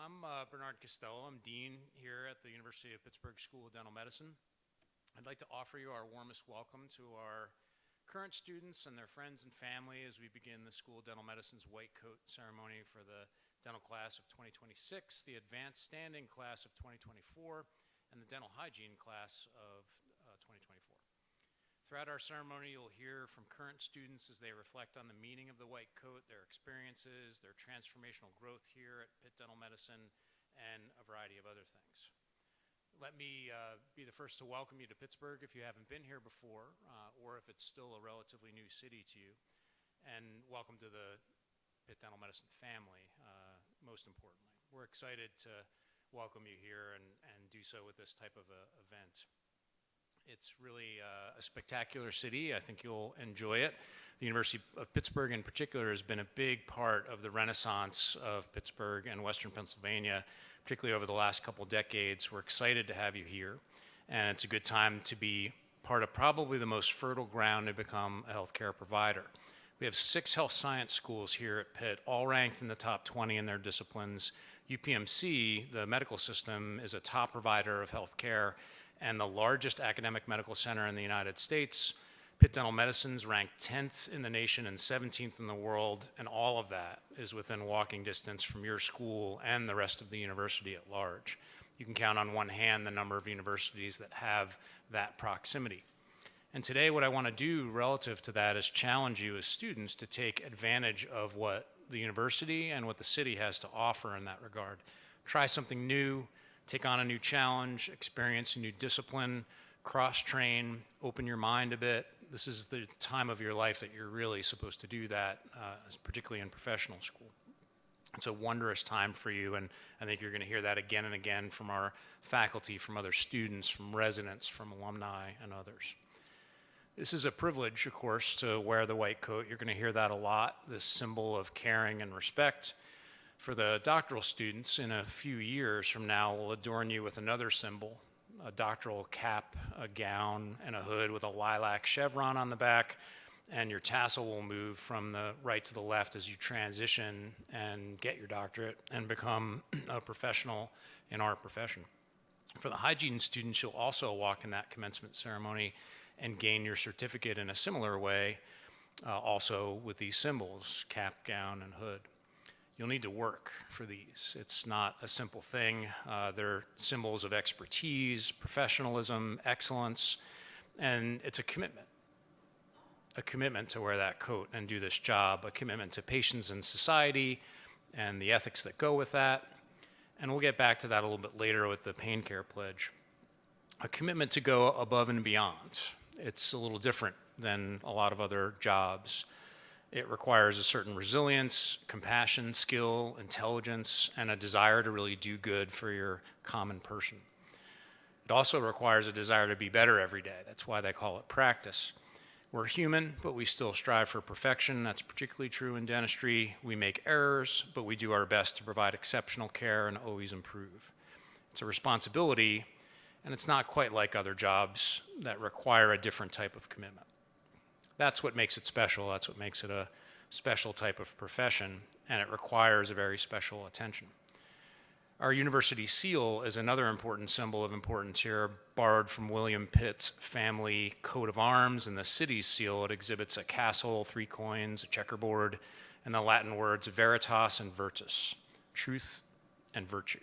I'm Bernard Costello. I'm Dean here at the University of Pittsburgh School of Dental Medicine. I'd like to offer you our warmest welcome to our current students and their friends and family as we begin the School of Dental Medicine's white coat ceremony for the dental class of 2026, the advanced standing class of 2024, and the dental hygiene class of 2024. Throughout our ceremony, you'll hear from current students as they reflect on the meaning of the white coat, their experiences, their transformational growth here at Pitt Dental Medicine, and a variety of other things. Let me be the first to welcome you to Pittsburgh if you haven't been here before, or if it's still a relatively new city to you, and welcome to the Pitt Dental Medicine family, most importantly. We're excited to welcome you here and do so with this type of event. It's really a spectacular city. I think you'll enjoy it. The University of Pittsburgh in particular has been a big part of the renaissance of Pittsburgh and Western Pennsylvania, particularly over the last couple decades. We're excited to have you here, and it's a good time to be part of probably the most fertile ground to become a healthcare provider. We have 6 health science schools here at Pitt, all ranked in the top 20 in their disciplines. UPMC, the medical system, is a top provider of healthcare and the largest academic medical center in the United States. Pitt Dental Medicine's ranked 10th in the nation and 17th in the world, and all of that is within walking distance from your school and the rest of the university at large. You can count on one hand the number of universities that have that proximity. And today what I want to do relative to that is challenge you as students to take advantage of what the university and what the city has to offer in that regard. Try something new, take on a new challenge, experience a new discipline, cross-train, open your mind a bit. This is the time of your life that you're really supposed to do that, particularly in professional school. It's a wondrous time for you, and I think you're going to hear that again and again from our faculty, from other students, from residents, from alumni, and others. This is a privilege, of course, to wear the white coat. You're going to hear that a lot, this symbol of caring and respect. For the doctoral students, in a few years from now, we'll adorn you with another symbol, a doctoral cap, a gown, and a hood with a lilac chevron on the back, and your tassel will move from the right to the left as you transition and get your doctorate and become a professional in our profession. For the hygiene students, you'll also walk in that commencement ceremony and gain your certificate in a similar way, also with these symbols, cap, gown, and hood. You'll need to work for these. It's not a simple thing. They're symbols of expertise, professionalism, excellence, and it's a commitment to wear that coat and do this job, a commitment to patients and society and the ethics that go with that. And we'll get back to that a little bit later with the Pain Care Pledge. A commitment to go above and beyond. It's a little different than a lot of other jobs. It requires a certain resilience, compassion, skill, intelligence, and a desire to really do good for your common person. It also requires a desire to be better every day. That's why they call it practice. We're human, but we still strive for perfection. That's particularly true in dentistry. We make errors, but we do our best to provide exceptional care and always improve. It's a responsibility, and it's not quite like other jobs that require a different type of commitment. That's what makes it special. That's what makes it a special type of profession, and it requires a very special attention. Our university seal is another important symbol of importance here, borrowed from William Pitt's family coat of arms, and the city's seal. It exhibits a castle, 3 coins, a checkerboard, and the Latin words veritas and virtus, truth and virtue.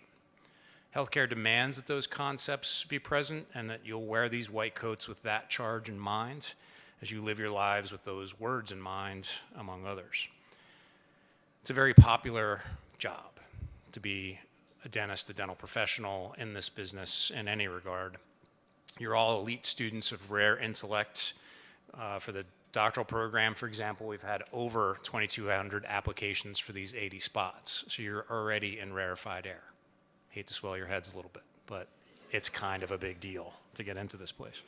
Healthcare demands that those concepts be present and that you'll wear these white coats with that charge in mind as you live your lives with those words in mind, among others. It's a very popular job to be a dentist, a dental professional in this business in any regard. You're all elite students of rare intellect. For the doctoral program, for example, we've had over 2,200 applications for these 80 spots, so you're already in rarefied air. Hate to swell your heads a little bit, but it's kind of a big deal to get into this place.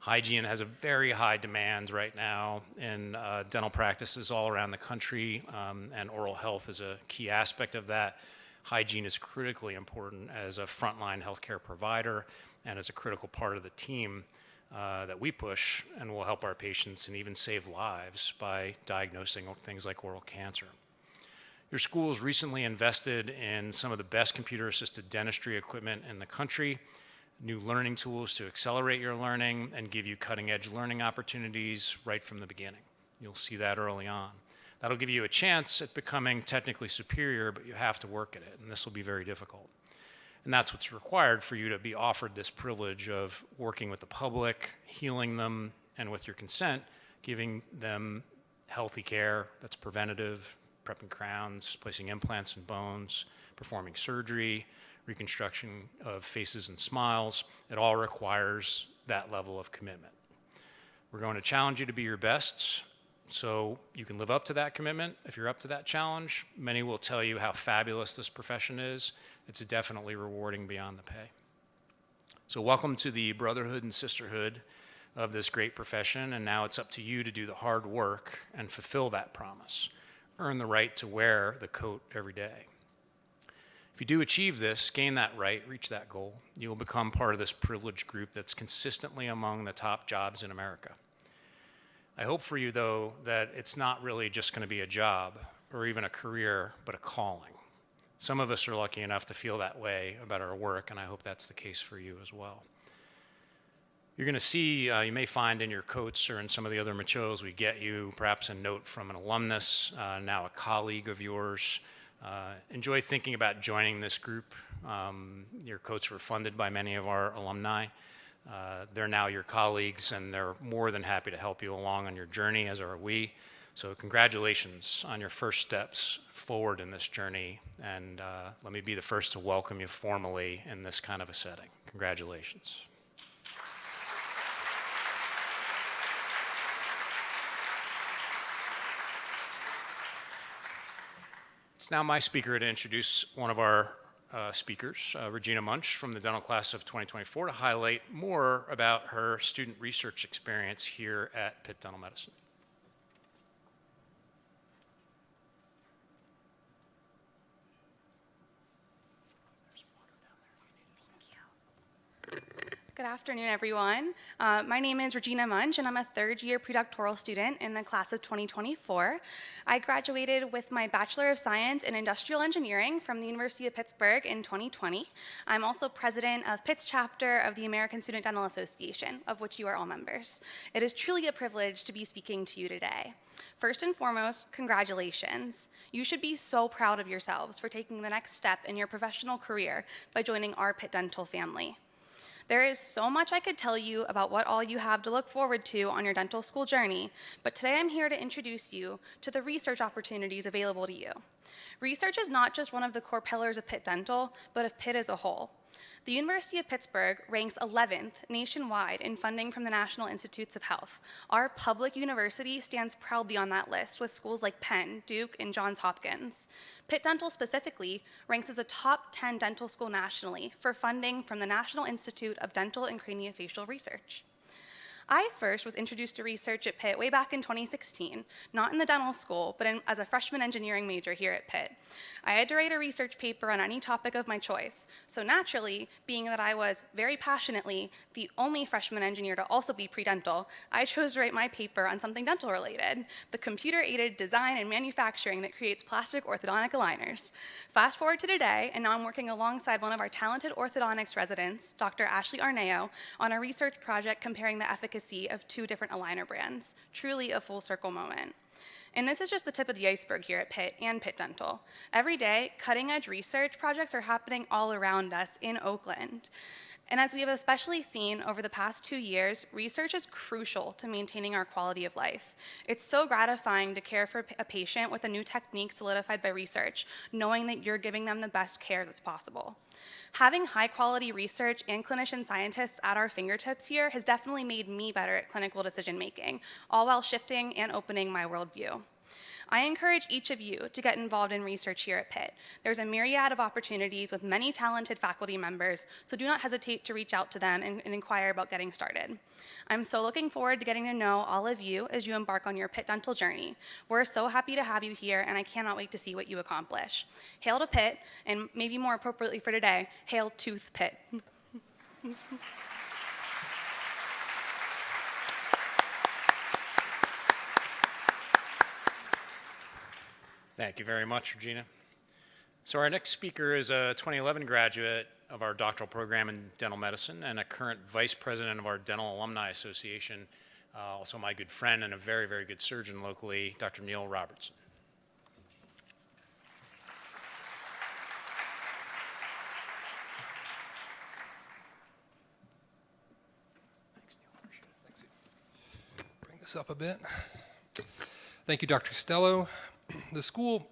Hygiene has a very high demand right now in dental practices all around the country, and oral health is a key aspect of that. Hygiene is critically important as a frontline healthcare provider and as a critical part of the team that we push and will help our patients and even save lives by diagnosing things like oral cancer. Your school has recently invested in some of the best computer-assisted dentistry equipment in the country, new learning tools to accelerate your learning and give you cutting-edge learning opportunities right from the beginning. You'll see that early on. That'll give you a chance at becoming technically superior, but you have to work at it, and this will be very difficult. And that's what's required for you to be offered this privilege of working with the public, healing them, and with your consent, giving them healthy care that's preventative, prepping crowns, placing implants in bones, performing surgery, reconstruction of faces and smiles. It all requires that level of commitment. We're going to challenge you to be your best so you can live up to that commitment. If you're up to that challenge, many will tell you how fabulous this profession is. It's definitely rewarding beyond the pay. So welcome to the brotherhood and sisterhood of this great profession, and now it's up to you to do the hard work and fulfill that promise. Earn the right to wear the coat every day. If you do achieve this, gain that right, reach that goal, you will become part of this privileged group that's consistently among the top jobs in America. I hope for you, though, that it's not really just going to be a job or even a career, but a calling. Some of us are lucky enough to feel that way about our work, and I hope that's the case for you as well. You're going to see, you may find in your coats or in some of the other materials we get you, perhaps a note from an alumnus, now a colleague of yours. Enjoy thinking about joining this group. Your coats were funded by many of our alumni. They're now your colleagues, and they're more than happy to help you along on your journey, as are we. So congratulations on your first steps forward in this journey, and let me be the first to welcome you formally in this kind of a setting. Congratulations. It's now my speaker to introduce one of our speakers, Regina Munch from the dental class of 2024, to highlight more about her student research experience here at Pitt Dental Medicine. Good afternoon, everyone. My name is Regina Munch, and I'm a third-year predoctoral student in the class of 2024. I graduated with my Bachelor of Science in Industrial Engineering from the University of Pittsburgh in 2020. I'm also president of Pitt's chapter of the American Student Dental Association, of which you are all members. It is truly a privilege to be speaking to you today. First and foremost, congratulations. You should be so proud of yourselves for taking the next step in your professional career by joining our Pitt Dental family. There is so much I could tell you about what all you have to look forward to on your dental school journey, but today I'm here to introduce you to the research opportunities available to you. Research is not just one of the core pillars of Pitt Dental, but of Pitt as a whole. The University of Pittsburgh ranks 11th nationwide in funding from the National Institutes of Health. Our public university stands proudly on that list with schools like Penn, Duke, and Johns Hopkins. Pitt Dental specifically ranks as a top 10 dental school nationally for funding from the National Institute of Dental and Craniofacial Research. I first was introduced to research at Pitt way back in 2016, not in the dental school, but as a freshman engineering major here at Pitt. I had to write a research paper on any topic of my choice, so naturally, being that I was very passionately the only freshman engineer to also be pre-dental, I chose to write my paper on something dental related, the computer-aided design and manufacturing that creates plastic orthodontic aligners. Fast forward to today, and now I'm working alongside one of our talented orthodontics residents, Dr. Ashley Arneo, on a research project comparing the efficacy of two different aligner brands. Truly a full circle moment. And this is just the tip of the iceberg here at Pitt and Pitt Dental. Every day, cutting-edge research projects are happening all around us in Oakland. And as we have especially seen over the past 2 years, research is crucial to maintaining our quality of life. It's so gratifying to care for a patient with a new technique solidified by research, knowing that you're giving them the best care that's possible. Having high-quality research and clinician scientists at our fingertips here has definitely made me better at clinical decision-making, all while shifting and opening my worldview. I encourage each of you to get involved in research here at Pitt. There's a myriad of opportunities with many talented faculty members, so do not hesitate to reach out to them and inquire about getting started. I'm so looking forward to getting to know all of you as you embark on your Pitt Dental journey. We're so happy to have you here, and I cannot wait to see what you accomplish. Hail to Pitt, and maybe more appropriately for today, hail Tooth Pitt. Thank you very much, Regina. So our next speaker is a 2011 graduate of our doctoral program in dental medicine and a current vice president of our Dental Alumni Association, also my good friend and a very, very good surgeon locally, Dr. Neil Robertson. Thanks, Neil. Bring this up a bit. Thank you, Dr. Costello. The school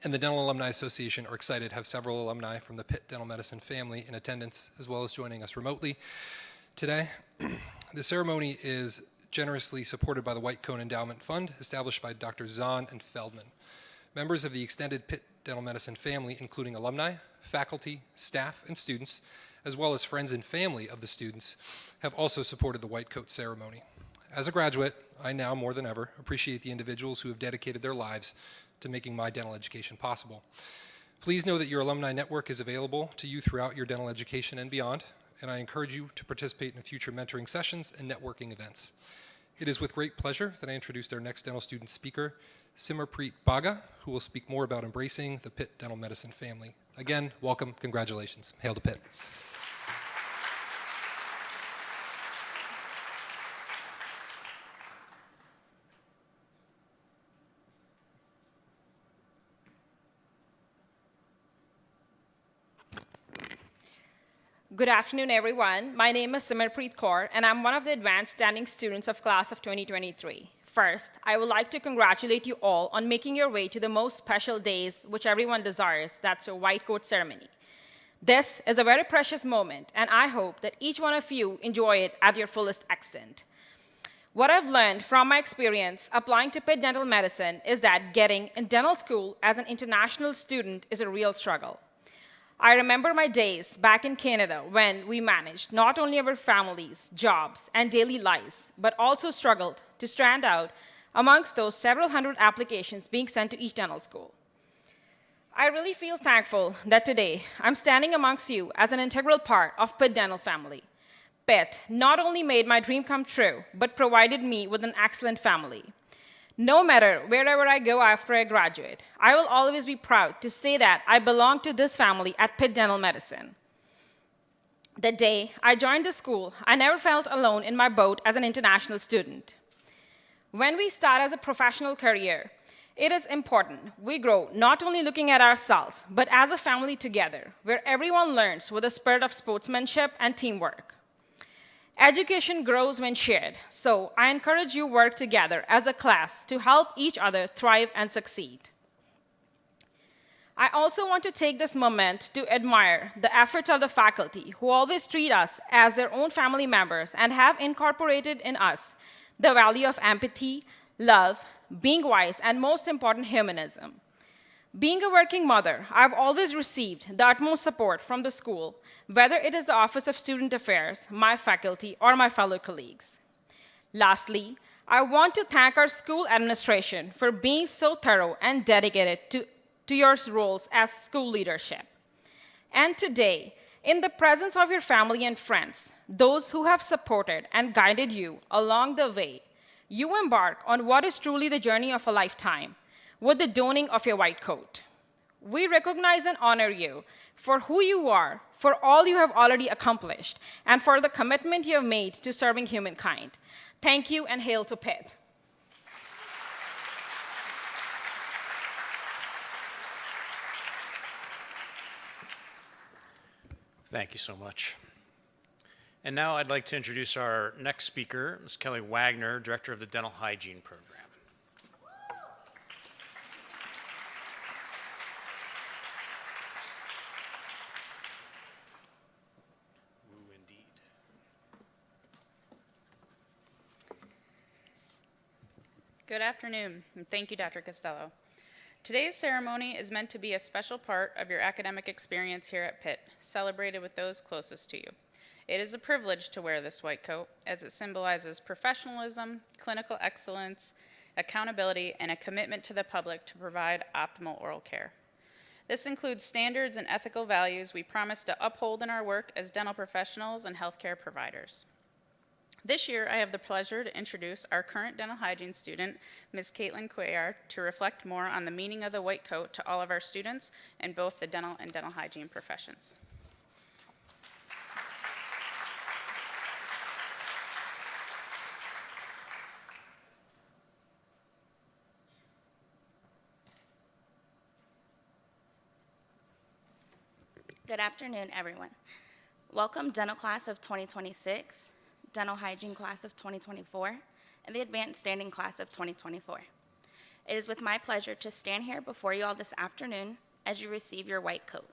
and the Dental Alumni Association are excited to have several alumni from the Pitt Dental Medicine family in attendance, as well as joining us remotely today. The ceremony is generously supported by the White Cone Endowment Fund, established by Dr. Zahn and Feldman. Members of the extended Pitt Dental Medicine family, including alumni, faculty, staff, and students, as well as friends and family of the students, have also supported the White Coat ceremony. As a graduate, I now more than ever appreciate the individuals who have dedicated their lives to making my dental education possible. Please know that your alumni network is available to you throughout your dental education and beyond, and I encourage you to participate in future mentoring sessions and networking events. It is with great pleasure that I introduce our next dental student speaker, Simarpreet Baga, who will speak more about embracing the Pitt Dental Medicine family. Again, welcome, congratulations. Hail to Pitt. Good afternoon, everyone. My name is Simarpreet Kaur, and I'm one of the advanced standing students of class of 2023. First, I would like to congratulate you all on making your way to the most special days which everyone desires, that's a white coat ceremony. This is a very precious moment, and I hope that each one of you enjoy it at your fullest extent. What I've learned from my experience applying to Pitt Dental Medicine is that getting in dental school as an international student is a real struggle. I remember my days back in Canada when we managed not only our families, jobs, and daily lives, but also struggled to stand out amongst those several hundred applications being sent to each dental school. I really feel thankful that today I'm standing amongst you as an integral part of Pitt Dental family. Pitt not only made my dream come true, but provided me with an excellent family. No matter wherever I go after I graduate, I will always be proud to say that I belong to this family at Pitt Dental Medicine. The day I joined the school, I never felt alone in my boat as an international student. When we start as a professional career, it is important we grow not only looking at ourselves, but as a family together, where everyone learns with a spirit of sportsmanship and teamwork. Education grows when shared, so I encourage you to work together as a class to help each other thrive and succeed. I also want to take this moment to admire the efforts of the faculty who always treat us as their own family members and have incorporated in us the value of empathy, love, being wise, and most important, humanism. Being a working mother, I've always received the utmost support from the school, whether it is the Office of Student Affairs, my faculty, or my fellow colleagues. Lastly, I want to thank our school administration for being so thorough and dedicated to your roles as school leadership. And today, in the presence of your family and friends, those who have supported and guided you along the way, you embark on what is truly the journey of a lifetime, with the donning of your white coat. We recognize and honor you for who you are, for all you have already accomplished, and for the commitment you have made to serving humankind. Thank you, and hail to Pitt. Thank you so much. And now I'd like to introduce our next speaker, Ms. Kelly Wagner, Director of the Dental Hygiene Program. Good afternoon, and thank you, Dr. Costello. Today's ceremony is meant to be a special part of your academic experience here at Pitt, celebrated with those closest to you. It is a privilege to wear this white coat, as it symbolizes professionalism, clinical excellence, accountability, and a commitment to the public to provide optimal oral care. This includes standards and ethical values we promise to uphold in our work as dental professionals and healthcare providers. This year, I have the pleasure to introduce our current dental hygiene student, Ms. Caitlin Cuellar, to reflect more on the meaning of the white coat to all of our students in both the dental and dental hygiene professions. Good afternoon, everyone. Welcome, dental class of 2026, dental hygiene class of 2024, and the advanced standing class of 2024. It is with my pleasure to stand here before you all this afternoon as you receive your white coat.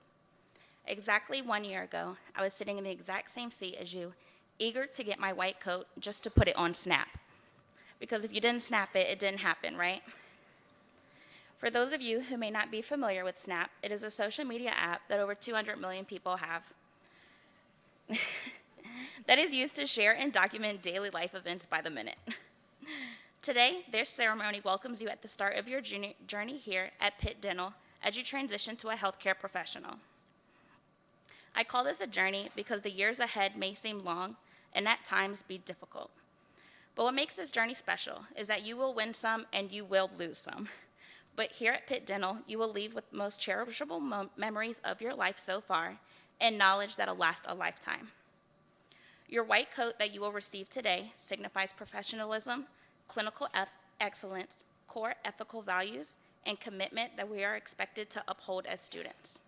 Exactly 1 year ago, I was sitting in the exact same seat as you, eager to get my white coat just to put it on Snap. Because if you didn't snap it, it didn't happen, right? For those of you who may not be familiar with Snap, it is a social media app that over 200 million people have that is used to share and document daily life events by the minute. Today, this ceremony welcomes you at the start of your journey here at Pitt Dental as you transition to a healthcare professional. I call this a journey because the years ahead may seem long and at times be difficult. But what makes this journey special is that you will win some and you will lose some. But here at Pitt Dental, you will leave with the most cherishable memories of your life so far and knowledge that'll last a lifetime. Your white coat that you will receive today signifies professionalism, clinical excellence, core ethical values, and commitment that we are expected to uphold as students.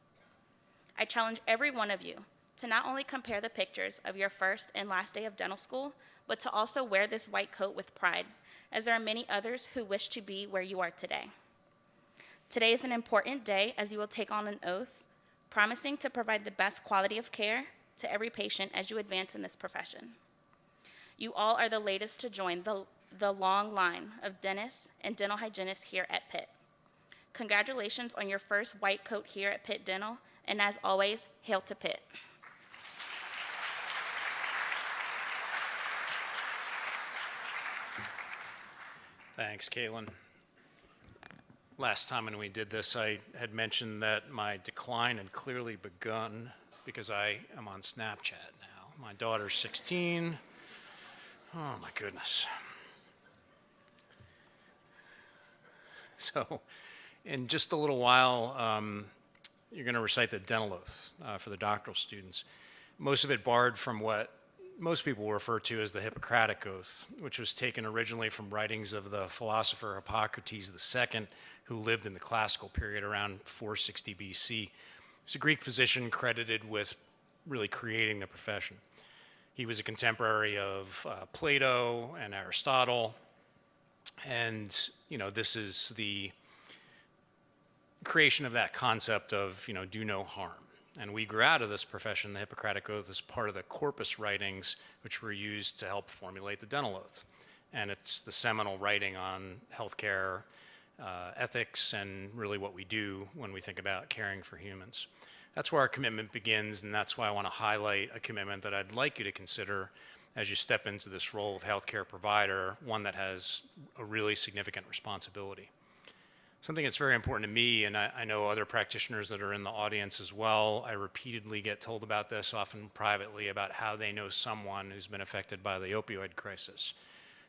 I challenge every one of you to not only compare the pictures of your first and last day of dental school, but to also wear this white coat with pride, as there are many others who wish to be where you are today. Today is an important day as you will take on an oath, promising to provide the best quality of care to every patient as you advance in this profession. You all are the latest to join the long line of dentists and dental hygienists here at Pitt. Congratulations on your first white coat here at Pitt Dental, and as always, hail to Pitt. Thanks, Caitlin. Last time when we did this, I had mentioned that my decline had clearly begun because I am on Snapchat now. My daughter's 16. Oh my goodness. So in just a little while, you're going to recite the dental oath for the doctoral students. Most of it borrowed from what most people refer to as the Hippocratic Oath, which was taken originally from writings of the philosopher Hippocrates II, who lived in the classical period around 460 BC. He's a Greek physician credited with really creating the profession. He was a contemporary of Plato and Aristotle, and this is the creation of that concept of do no harm. And we grew out of this profession, the Hippocratic Oath, as part of the corpus writings, which were used to help formulate the dental oath. And it's the seminal writing on healthcare, ethics, and really what we do when we think about caring for humans. That's where our commitment begins, and that's why I want to highlight a commitment that I'd like you to consider as you step into this role of healthcare provider, one that has a really significant responsibility. Something that's very important to me, and I know other practitioners that are in the audience as well, I repeatedly get told about this, often privately, about how they know someone who's been affected by the opioid crisis.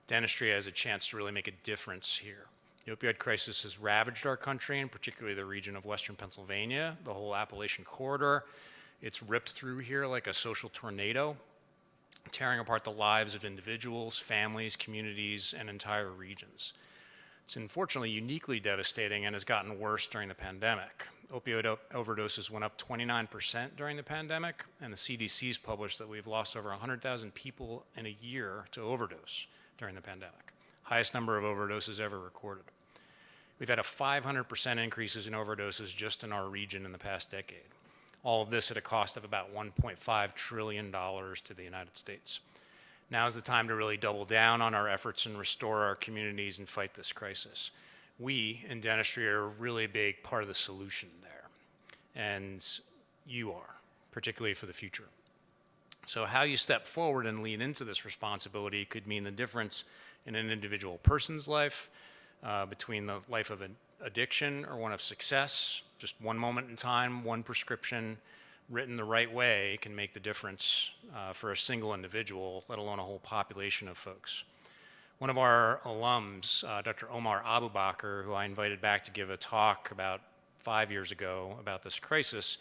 Dentistry has a chance to really make a difference here. The opioid crisis has ravaged our country, and particularly the region of Western Pennsylvania, the whole Appalachian corridor. It's ripped through here like a social tornado, tearing apart the lives of individuals, families, communities, and entire regions. It's unfortunately uniquely devastating and has gotten worse during the pandemic. Opioid overdoses went up 29% during the pandemic, and the CDC's published that we've lost over 100,000 people in a year to overdose during the pandemic. Highest number of overdoses ever recorded. We've had a 500% increases in overdoses just in our region in the past decade. All of this at a cost of about $1.5 trillion to the United States. Now is the time to really double down on our efforts and restore our communities and fight this crisis. We in dentistry are a really big part of the solution there, and you are, particularly for the future. So how you step forward and lean into this responsibility could mean the difference in an individual person's life, between the life of an addiction or one of success, just one moment in time, one prescription, written the right way, can make the difference for a single individual, let alone a whole population of folks. One of our alums, Dr. Omar Abubakar, who I invited back to give a talk about 5 years ago about this crisis,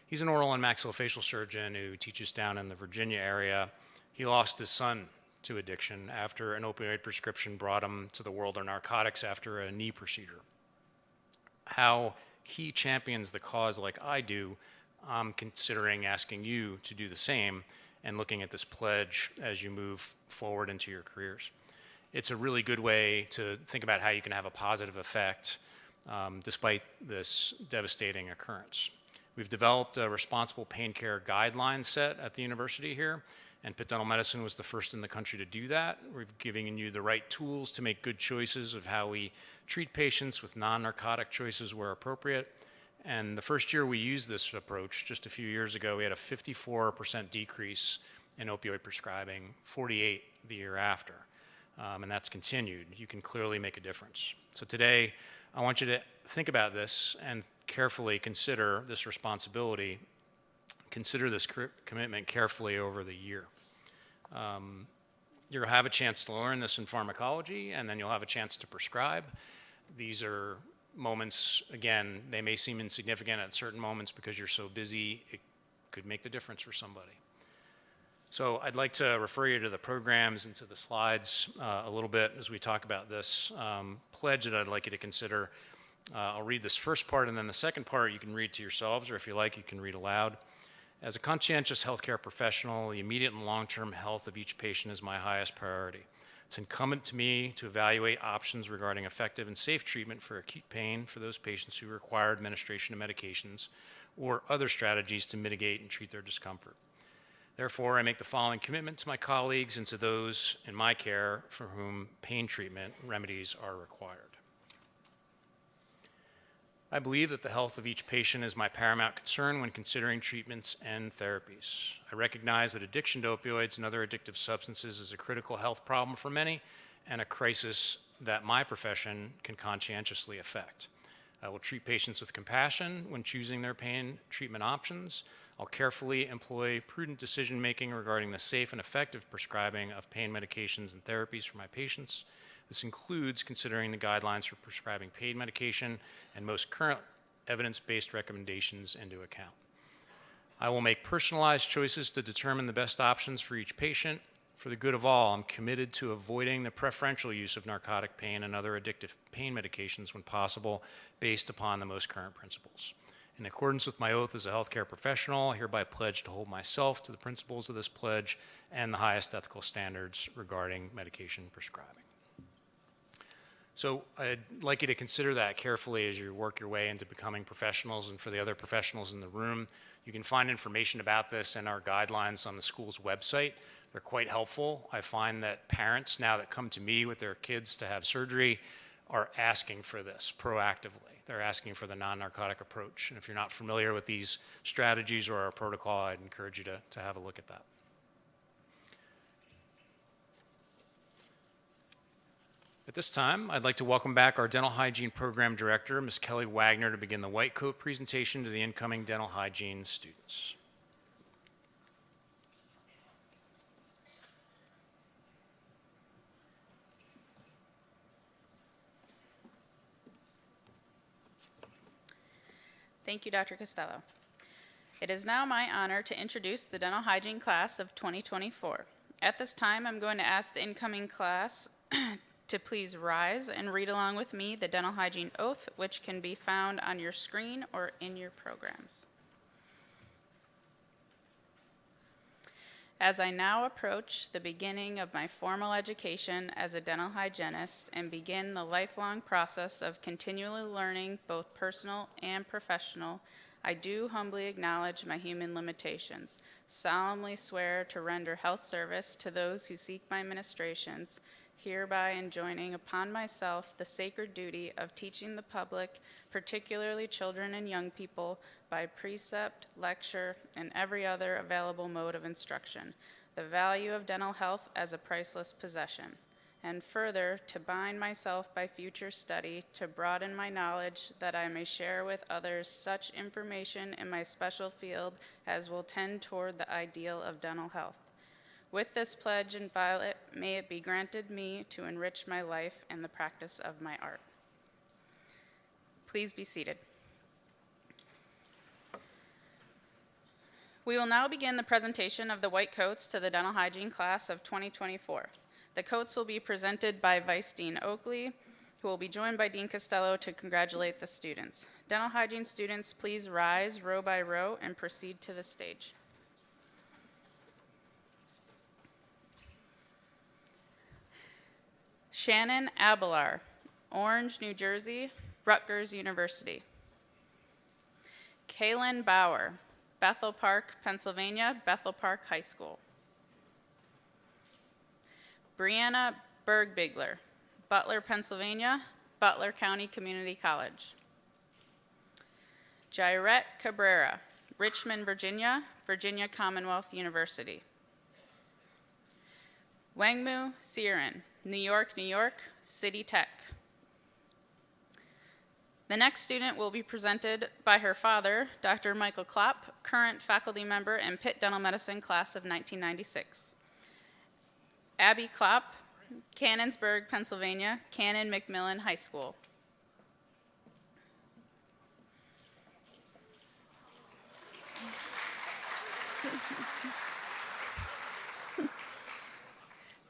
he's an oral and maxillofacial surgeon who teaches down in the Virginia area. He lost his son to addiction after an opioid prescription brought him to the world of narcotics after a knee procedure. How he champions the cause like I do, I'm considering asking you to do the same and looking at this pledge as you move forward into your careers. It's a really good way to think about how you can have a positive effect despite this devastating occurrence. We've developed a responsible pain care guideline set at the university here, and Pitt Dental Medicine was the first in the country to do that. We've given you the right tools to make good choices of how we treat patients with non-narcotic choices where appropriate. And the first year we used this approach, just a few years ago, we had a 54% decrease in opioid prescribing, 48 the year after. And that's continued. You can clearly make a difference. So today, I want you to think about this and carefully consider this responsibility. Consider this commitment carefully over the year. You'll have a chance to learn this in pharmacology, and then you'll have a chance to prescribe. These are moments, again, they may seem insignificant at certain moments because you're so busy, it could make the difference for somebody. So I'd like to refer you to the programs and to the slides a little bit as we talk about this pledge that I'd like you to consider. I'll read this first part, and then the second part you can read to yourselves, or if you like, you can read aloud. As a conscientious healthcare professional, the immediate and long-term health of each patient is my highest priority. It's incumbent to me to evaluate options regarding effective and safe treatment for acute pain for those patients who require administration of medications or other strategies to mitigate and treat their discomfort. Therefore, I make the following commitment to my colleagues and to those in my care for whom pain treatment remedies are required. I believe that the health of each patient is my paramount concern when considering treatments and therapies. I recognize that addiction to opioids and other addictive substances is a critical health problem for many and a crisis that my profession can conscientiously affect. I will treat patients with compassion when choosing their pain treatment options. I'll carefully employ prudent decision-making regarding the safe and effective prescribing of pain medications and therapies for my patients. This includes considering the guidelines for prescribing pain medication and most current evidence-based recommendations into account. I will make personalized choices to determine the best options for each patient. For the good of all, I'm committed to avoiding the preferential use of narcotic pain and other addictive pain medications when possible, based upon the most current principles. In accordance with my oath as a healthcare professional, I hereby pledge to hold myself to the principles of this pledge and the highest ethical standards regarding medication prescribing. So I'd like you to consider that carefully as you work your way into becoming professionals, and for the other professionals in the room, you can find information about this in our guidelines on the school's website. They're quite helpful. I find that parents now that come to me with their kids to have surgery are asking for this proactively. They're asking for the non-narcotic approach. And if you're not familiar with these strategies or our protocol, I'd encourage you to have a look at that. At this time, I'd like to welcome back our Dental Hygiene Program Director, Ms. Kelly Wagner, to begin the white coat presentation to the incoming dental hygiene students. Thank you, Dr. Costello. It is now my honor to introduce the dental hygiene class of 2024. At this time, I'm going to ask the incoming class to please rise and read along with me the dental hygiene oath, which can be found on your screen or in your programs. As I now approach the beginning of my formal education as a dental hygienist and begin the lifelong process of continually learning, both personal and professional, I do humbly acknowledge my human limitations, solemnly swear to render health service to those who seek my ministrations, hereby enjoining upon myself the sacred duty of teaching the public, particularly children and young people, by precept, lecture, and every other available mode of instruction, the value of dental health as a priceless possession. and further to bind myself by future study to broaden my knowledge that I may share with others such information in my special field as will tend toward the ideal of dental health. With this pledge and violet, may it be granted me to enrich my life and the practice of my art. Please be seated. We will now begin the presentation of the white coats to the dental hygiene class of 2024. The coats will be presented by Vice Dean Oakley, who will be joined by Dean Costello to congratulate the students. Dental hygiene students, please rise row by row and proceed to the stage. Shannon Abelar, Orange, New Jersey, Rutgers University. Kaylin Bauer, Bethel Park, Pennsylvania, Bethel Park High School. Brianna Bergbigler, Butler, Pennsylvania, Butler County Community College. Jairette Cabrera, Richmond, Virginia, Virginia Commonwealth University. Wangmu Siren, New York, New York, City Tech. The next student will be presented by her father, Dr. Michael Klopp, current faculty member in Pitt Dental Medicine class of 1996. Abby Klopp, Cannonsburg, Pennsylvania, Canon Macmillan High School.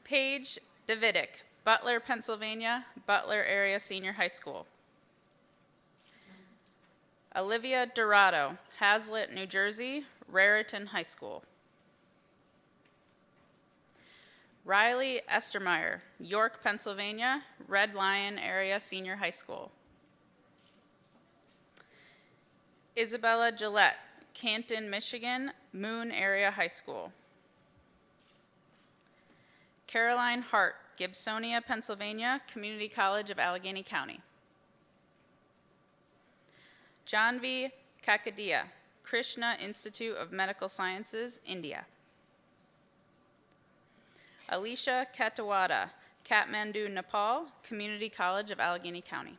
Paige Davidic, Butler, Pennsylvania, Butler Area Senior High School. Olivia Dorado, Hazlitt, New Jersey, Raritan High School. Riley Estermeyer, York, Pennsylvania, Red Lion Area Senior High School. Isabella Gillette, Canton, Michigan, Moon Area High School. Caroline Hart, Gibsonia, Pennsylvania, Community College of Allegheny County. Janvi Kakadia, Krishna Institute of Medical Sciences, India. Alicia Katawada, Kathmandu, Nepal, Community College of Allegheny County.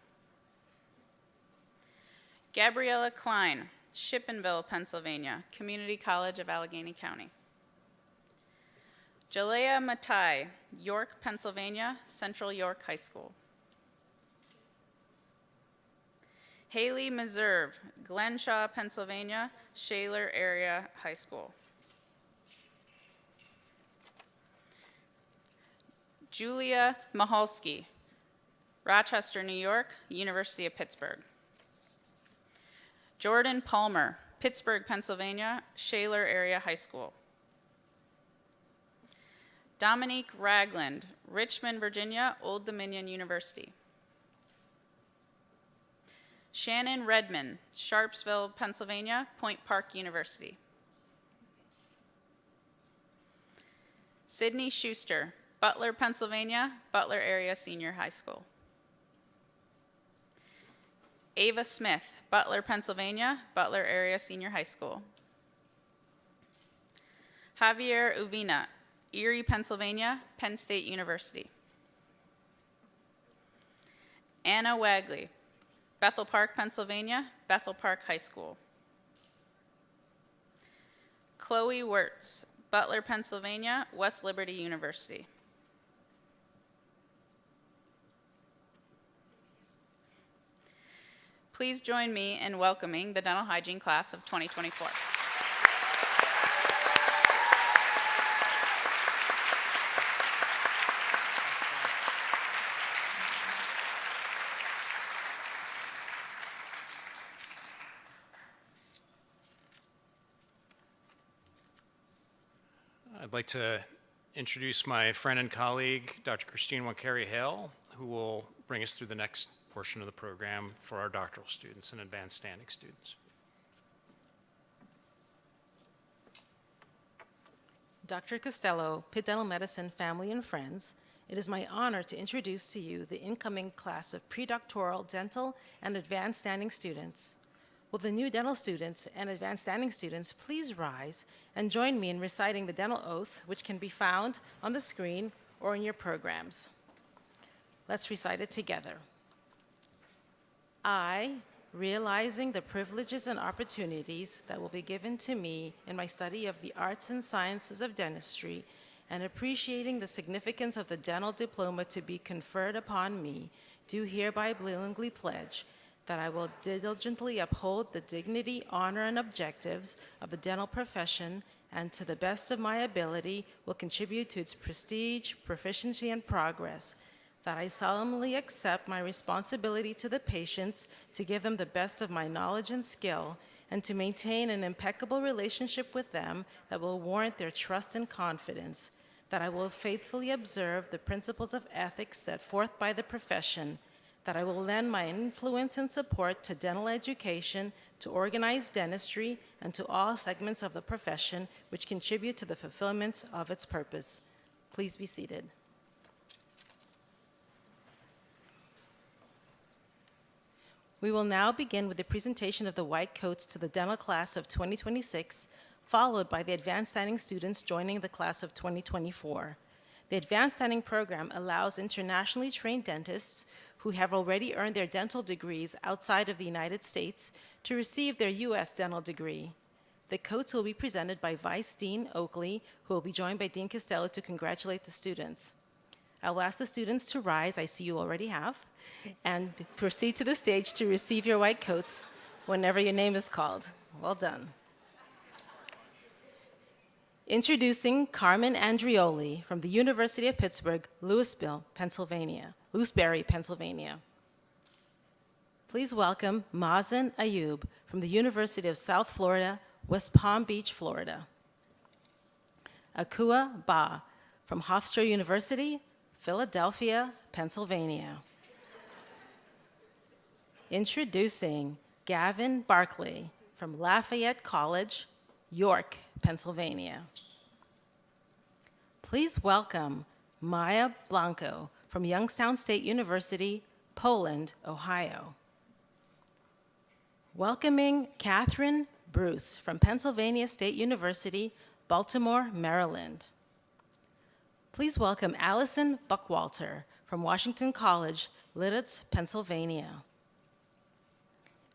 Gabriella Klein, Shippenville, Pennsylvania, Community College of Allegheny County. Jalea Matai, York, Pennsylvania, Central York High School. Haley Meserve, Glenshaw, Pennsylvania, Shaler Area High School. Julia Mahalski, Rochester, New York, University of Pittsburgh. Jordan Palmer, Pittsburgh, Pennsylvania, Shaler Area High School. Dominique Ragland, Richmond, Virginia, Old Dominion University. Shannon Redmond, Sharpsville, Pennsylvania, Point Park University. Sydney Schuster, Butler, Pennsylvania, Butler Area Senior High School. Ava Smith, Butler, Pennsylvania, Butler Area Senior High School. Javier Uvina, Erie, Pennsylvania, Penn State University. Anna Wagley, Bethel Park, Pennsylvania, Bethel Park High School. Chloe Wirtz, Butler, Pennsylvania, West Liberty University. Please join me in welcoming the dental hygiene class of 2024. I'd like to introduce my friend and colleague, Dr. Christine Wankari Hale, who will bring us through the next portion of the program for our doctoral students and advanced standing students. Dr. Costello, Pitt Dental Medicine family and friends, it is my honor to introduce to you the incoming class of predoctoral dental and advanced standing students. Will the new dental students and advanced standing students please rise and join me in reciting the dental oath, which can be found on the screen or in your programs. Let's recite it together. I, realizing the privileges and opportunities that will be given to me in my study of the arts and sciences of dentistry, and appreciating the significance of the dental diploma to be conferred upon me, do hereby blindly pledge that I will diligently uphold the dignity, honor, and objectives of the dental profession, and to the best of my ability will contribute to its prestige, proficiency, and progress. That I solemnly accept my responsibility to the patients to give them the best of my knowledge and skill, and to maintain an impeccable relationship with them that will warrant their trust and confidence. That I will faithfully observe the principles of ethics set forth by the profession. That I will lend my influence and support to dental education, to organized dentistry, and to all segments of the profession which contribute to the fulfillment of its purpose. Please be seated. We will now begin with the presentation of the white coats to the dental class of 2026, followed by the advanced standing students joining the class of 2024. The advanced standing program allows internationally trained dentists who have already earned their dental degrees outside of the United States to receive their U.S. dental degree. The coats will be presented by Vice Dean Oakley, who will be joined by Dean Costello to congratulate the students. I will ask the students to rise, I see you already have, and proceed to the stage to receive your white coats whenever your name is called. Well done. Introducing Carmen Andrioli from the University of Pittsburgh, Lewisberry, Pennsylvania. Please welcome Mazen Ayub from the University of South Florida, West Palm Beach, Florida. Akua Ba from Hofstra University, Philadelphia, Pennsylvania. Introducing Gavin Barkley from Lafayette College, York, Pennsylvania. Please welcome Maya Blanco from Youngstown State University, Poland, Ohio. Welcoming Catherine Bruce from Pennsylvania State University, Baltimore, Maryland. Please welcome Allison Buckwalter from Washington College, Lidditz, Pennsylvania.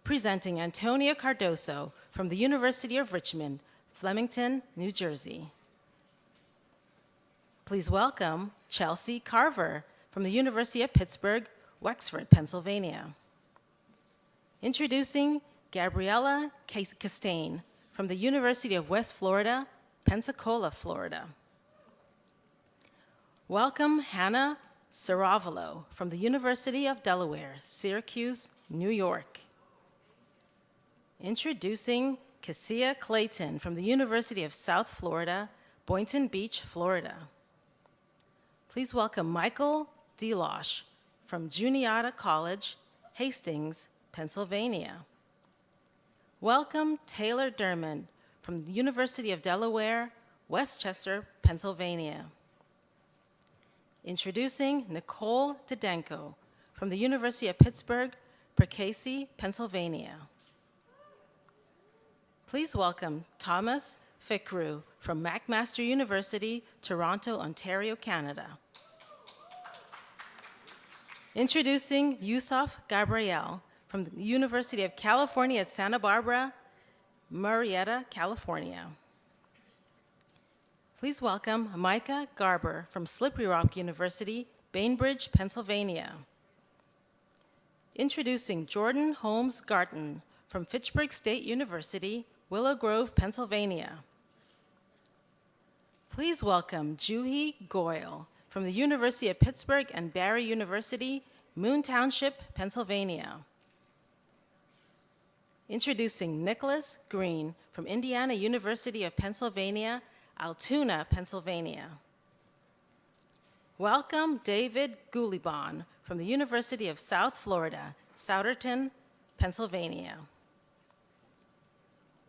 Presenting Antonia Cardoso from the University of Richmond, Flemington, New Jersey. Please welcome Chelsea Carver from the University of Pittsburgh, Wexford, Pennsylvania. Introducing Gabriella Castaigne from the University of West Florida, Pensacola, Florida. Welcome Hannah Saravalo from the University of Delaware, Syracuse, New York. Introducing Cassia Clayton from the University of South Florida, Boynton Beach, Florida. Please welcome Michael Delosh from Juniata College, Hastings, Pennsylvania. Welcome Taylor Dermond from the University of Delaware, Westchester, Pennsylvania. Introducing Nicole Didenko from the University of Pittsburgh, Perkasie, Pennsylvania. Please welcome Thomas Fikru from McMaster University, Toronto, Ontario, Canada. Introducing Yusuf Gabriel from the University of California at Santa Barbara, Murrieta, California. Please welcome Micah Garber from Slippery Rock University, Bainbridge, Pennsylvania. Introducing Jordan Holmes Garton from Fitchburg State University, Willow Grove, Pennsylvania. Please welcome Juhi Goyle from the University of Pittsburgh and Barry University, Moon Township, Pennsylvania. Introducing Nicholas Green from Indiana University of Pennsylvania, Altoona, Pennsylvania. Welcome David Goulibon from the University of South Florida, Souderton, Pennsylvania.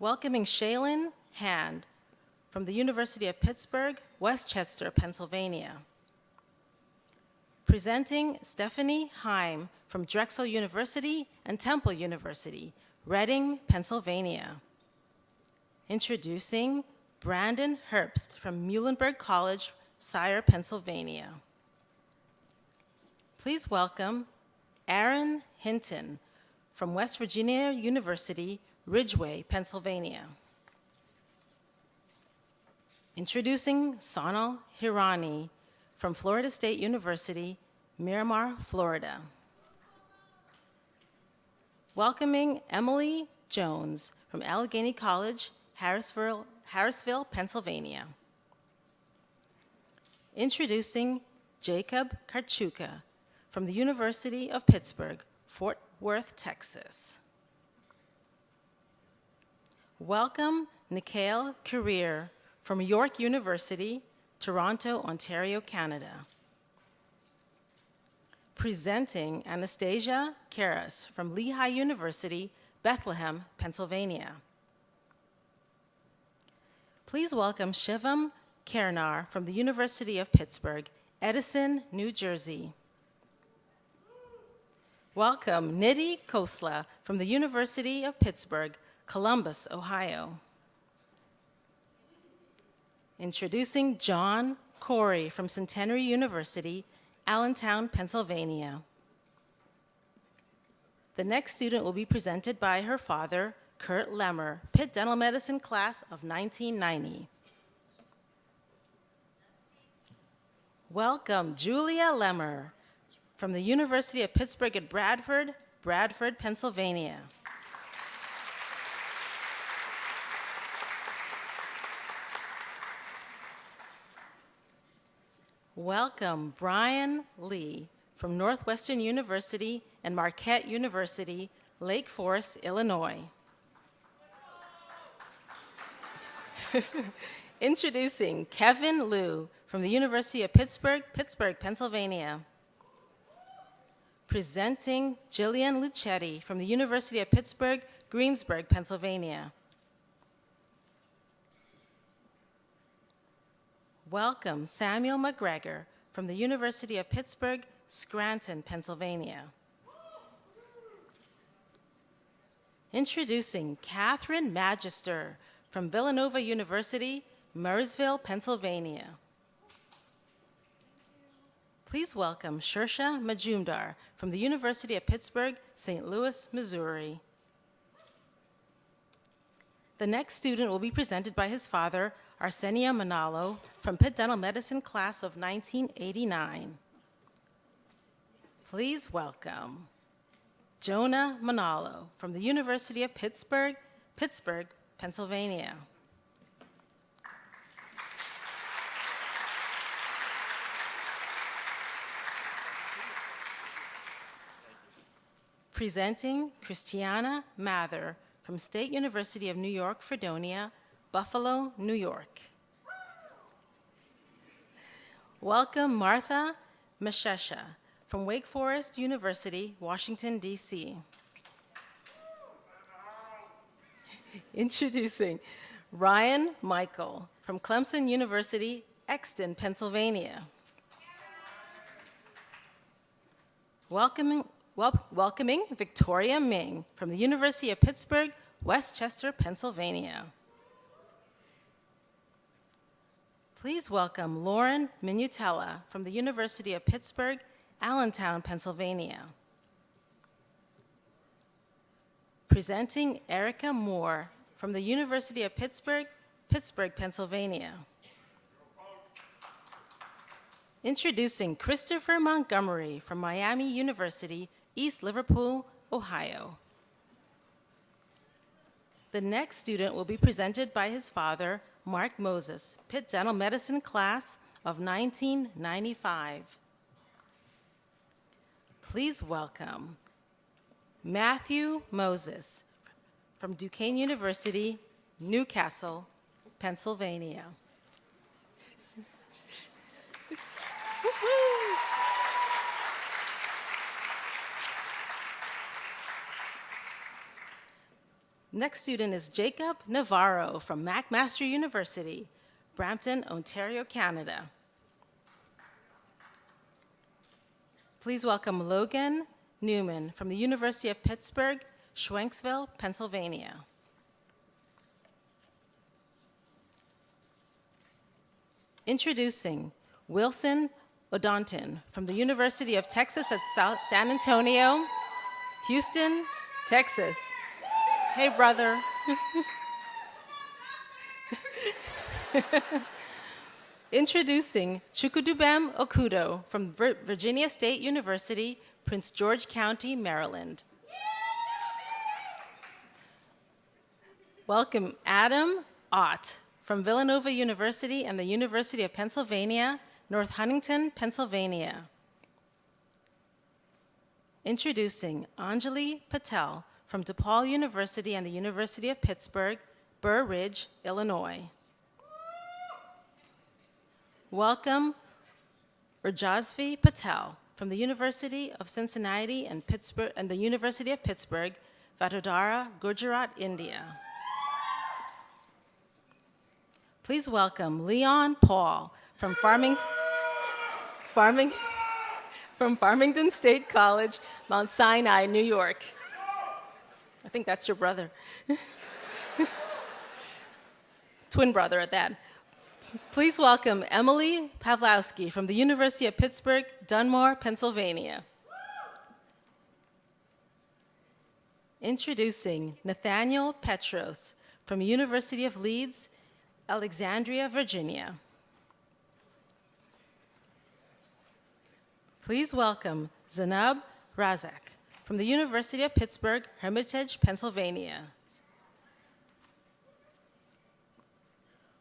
Welcoming Shaylin Hand from the University of Pittsburgh, Westchester, Pennsylvania. Presenting Stephanie Heim from Drexel University and Temple University, Reading, Pennsylvania. Introducing Brandon Herbst from Muhlenberg College, Sire, Pennsylvania. Please welcome Aaron Hinton from West Virginia University, Ridgeway, Pennsylvania. Introducing Sonal Hirani from Florida State University, Miramar, Florida. Welcoming Emily Jones from Allegheny College, Harrisville, Pennsylvania. Introducing Jacob Karchuka from the University of Pittsburgh, Fort Worth, Texas. Welcome Nikhail Career from York University, Toronto, Ontario, Canada. Presenting Anastasia Karas from Lehigh University, Bethlehem, Pennsylvania. Please welcome Shivam Karnar from the University of Pittsburgh, Edison, New Jersey. Welcome Nidhi Khosla from the University of Pittsburgh, Columbus, Ohio. Introducing John Corey from Centenary University, Allentown, Pennsylvania. The next student will be presented by her father, Kurt Lemmer, Pitt Dental Medicine class of 1990. Welcome Julia Lemmer from the University of Pittsburgh at Bradford, Pennsylvania. Welcome Brian Lee from Northwestern University and Marquette University, Lake Forest, Illinois. Introducing Kevin Liu from the University of Pittsburgh, Pennsylvania. Presenting Jillian Lucetti from the University of Pittsburgh, Greensburg, Pennsylvania. Welcome Samuel McGregor from the University of Pittsburgh, Scranton, Pennsylvania. Introducing Catherine Magister from Villanova University, Murrysville, Pennsylvania. Please welcome Shersha Majumdar from the University of Pittsburgh, St. Louis, Missouri. The next student will be presented by his father, Arsenia Manalo, from Pitt Dental Medicine class of 1989. Please welcome Jonah Manalo from the University of Pittsburgh, Pennsylvania. Presenting Christiana Mather from State University of New York, Fredonia, Buffalo, New York. Welcome Martha Mashesha from Wake Forest University, Washington, D.C. Introducing Ryan Michael from Clemson University, Exton, Pennsylvania. Welcoming Victoria Ming from the University of Pittsburgh, Westchester, Pennsylvania. Please welcome Lauren Minutella from the University of Pittsburgh, Allentown, Pennsylvania. Presenting Erica Moore from the University of Pittsburgh, Pennsylvania. Introducing Christopher Montgomery from Miami University, East Liverpool, Ohio. The next student will be presented by his father, Mark Moses, Pitt Dental Medicine class of 1995. Please welcome Matthew Moses from Duquesne University, Newcastle, Pennsylvania. Next student is Jacob Navarro from McMaster University, Brampton, Ontario, Canada. Please welcome Logan Newman from the University of Pittsburgh, Schwenksville, Pennsylvania. Introducing Wilson Odontin from the University of Texas at San Antonio, Houston, Texas. Hey, brother. Introducing Chukwudubem Okudo from Virginia State University, Prince George County, Maryland. Welcome Adam Ott from Villanova University and the University of Pennsylvania, North Huntington, Pennsylvania. Introducing Anjali Patel from DePaul University and the University of Pittsburgh, Burr Ridge, Illinois. Welcome Rajasvi Patel from the University of Cincinnati and Pittsburgh and the University of Pittsburgh, Vadodara, Gujarat, India. Please welcome Leon Paul from Farmington State College, Mount Sinai, New York. I think that's your brother. Twin brother at that. Please welcome Emily Pawlowski from the University of Pittsburgh, Dunmore, Pennsylvania. Introducing Nathaniel Petros from University of Leeds, Alexandria, Virginia. Please welcome Zainab Razak from the University of Pittsburgh, Hermitage, Pennsylvania.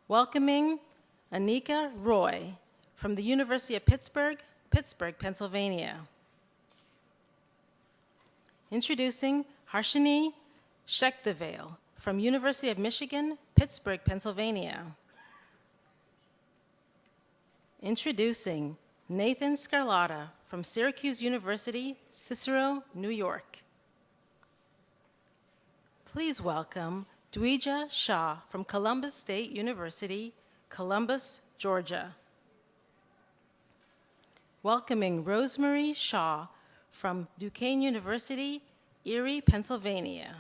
Welcoming Anika Roy from the University of Pittsburgh, Pennsylvania. Introducing Harshini Shekdevale from University of Michigan, Pittsburgh, Pennsylvania. Introducing Nathan Scarlata from Syracuse University, Cicero, New York. Please welcome Dweja Shah from Columbus State University, Columbus, Georgia. Welcoming Rosemary Shaw from Duquesne University, Erie, Pennsylvania.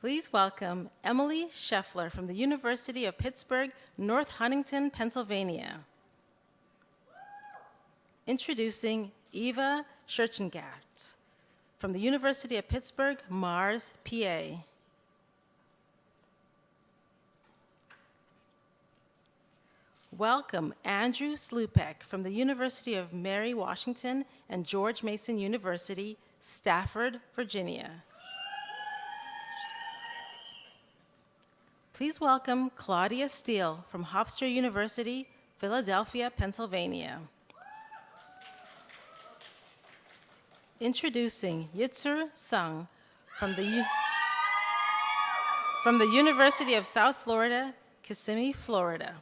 Please welcome Emily Scheffler from the University of Pittsburgh, North Huntington, Pennsylvania. Introducing Eva Scherchengatz from the University of Pittsburgh, Mars, PA. Welcome Andrew Slupek from the University of Mary Washington and George Mason University, Stafford, Virginia. Please welcome Claudia Steele from Hofstra University, Philadelphia, Pennsylvania. Introducing Yitzhar Sung from the University of South Florida, Kissimmee, Florida.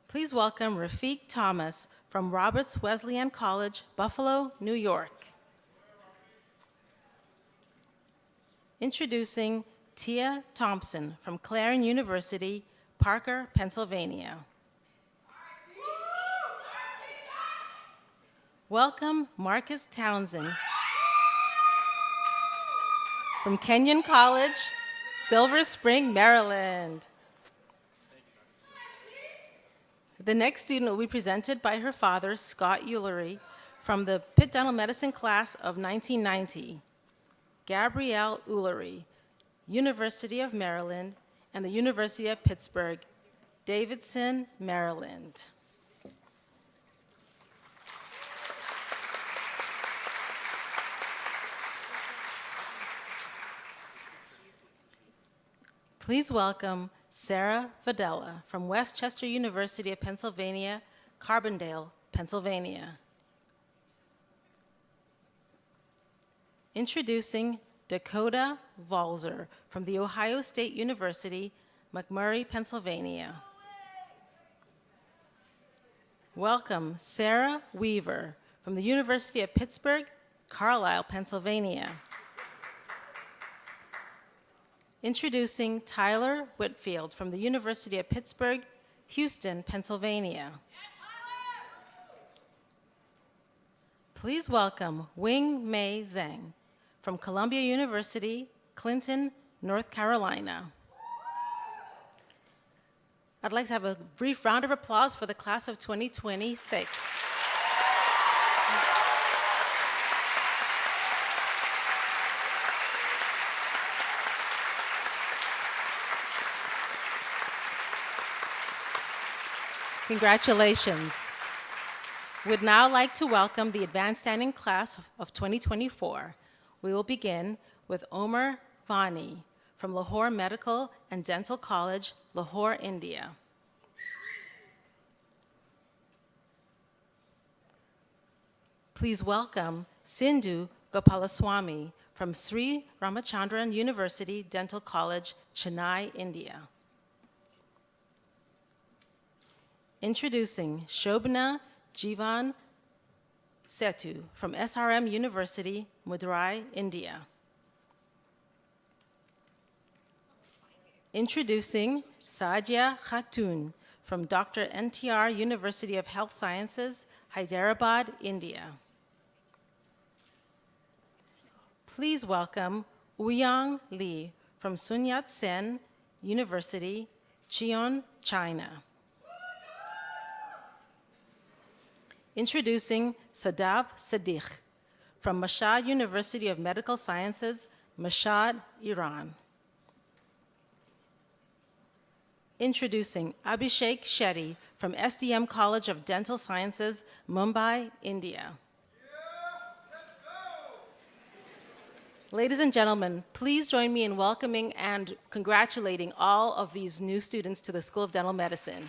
Please welcome Rafiq Thomas from Roberts Wesleyan College, Buffalo, New York. Introducing Tia Thompson from Clarion University, Parker, Pennsylvania. Welcome Marcus Townsend from Kenyon College, Silver Spring, Maryland. The next student will be presented by her father, Scott Eulery, from the Pitt Dental Medicine class of 1990. Gabrielle Eulery, University of Maryland, and the University of Pittsburgh, Davidson, Maryland. Please welcome Sarah Vadella from Westchester University of Pennsylvania, Carbondale, Pennsylvania. Introducing Dakota Valzer from The Ohio State University, McMurray, Pennsylvania. Welcome Sarah Weaver from the University of Pittsburgh, Carlisle, Pennsylvania. Introducing Tyler Whitfield from the University of Pittsburgh, Houston, Pennsylvania. Please welcome Wing Mei Zhang from Columbia University, Clinton, North Carolina. I'd like to have a brief round of applause for the class of 2026. Congratulations. Would now like to welcome the advanced standing class of 2024. We will begin with Omer Vani from Lahore Medical and Dental College, Lahore, India. Please welcome Sindhu Gopalaswamy from Sri Ramachandran University Dental College, Chennai, India. Introducing Shobhana Jivan Setu from SRM University, Madurai, India. Introducing Sadia Khatun from Dr. NTR University of Health Sciences, Hyderabad, India. Please welcome Ouyang Li from Sun Yat-sen University, Chion, China. Introducing Sadav Sadiq from Mashhad University of Medical Sciences, Mashhad, Iran. Introducing Abhishek Shetty from SDM College of Dental Sciences, Mumbai, India. Ladies and gentlemen, please join me in welcoming and congratulating all of these new students to the School of Dental Medicine.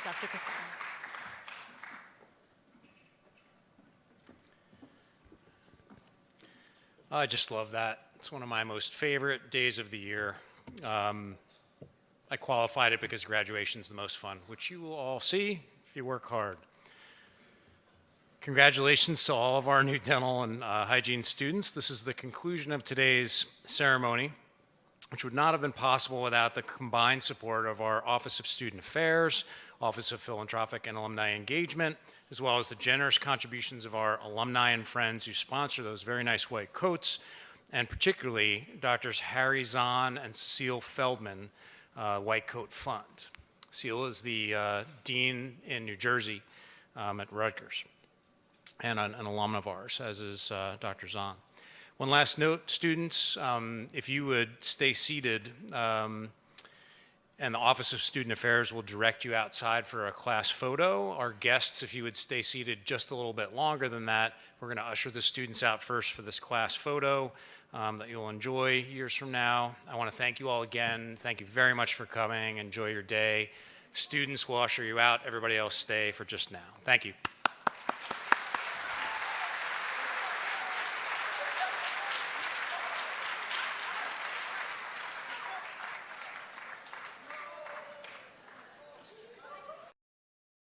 Dr. Costello. I just love that. It's one of my most favorite days of the year. I qualified it because graduation's the most fun, which you will all see if you work hard. Congratulations to all of our new dental and hygiene students. This is the conclusion of today's ceremony, which would not have been possible without the combined support of our Office of Student Affairs, Office of Philanthropic and Alumni Engagement, as well as the generous contributions of our alumni and friends who sponsor those very nice white coats, and particularly Drs. Harry Zahn and Cecile Feldman, White Coat Fund. Cecile is the dean in New Jersey at Rutgers, and an alum of ours, as is Dr. Zahn. One last note, students, if you would stay seated, and the Office of Student Affairs will direct you outside for a class photo. Our guests, if you would stay seated just a little bit longer than that, we're going to usher the students out first for this class photo that you'll enjoy years from now. I want to thank you all again. Thank you very much for coming. Enjoy your day. Students will usher you out. Everybody else stay for just now. Thank you.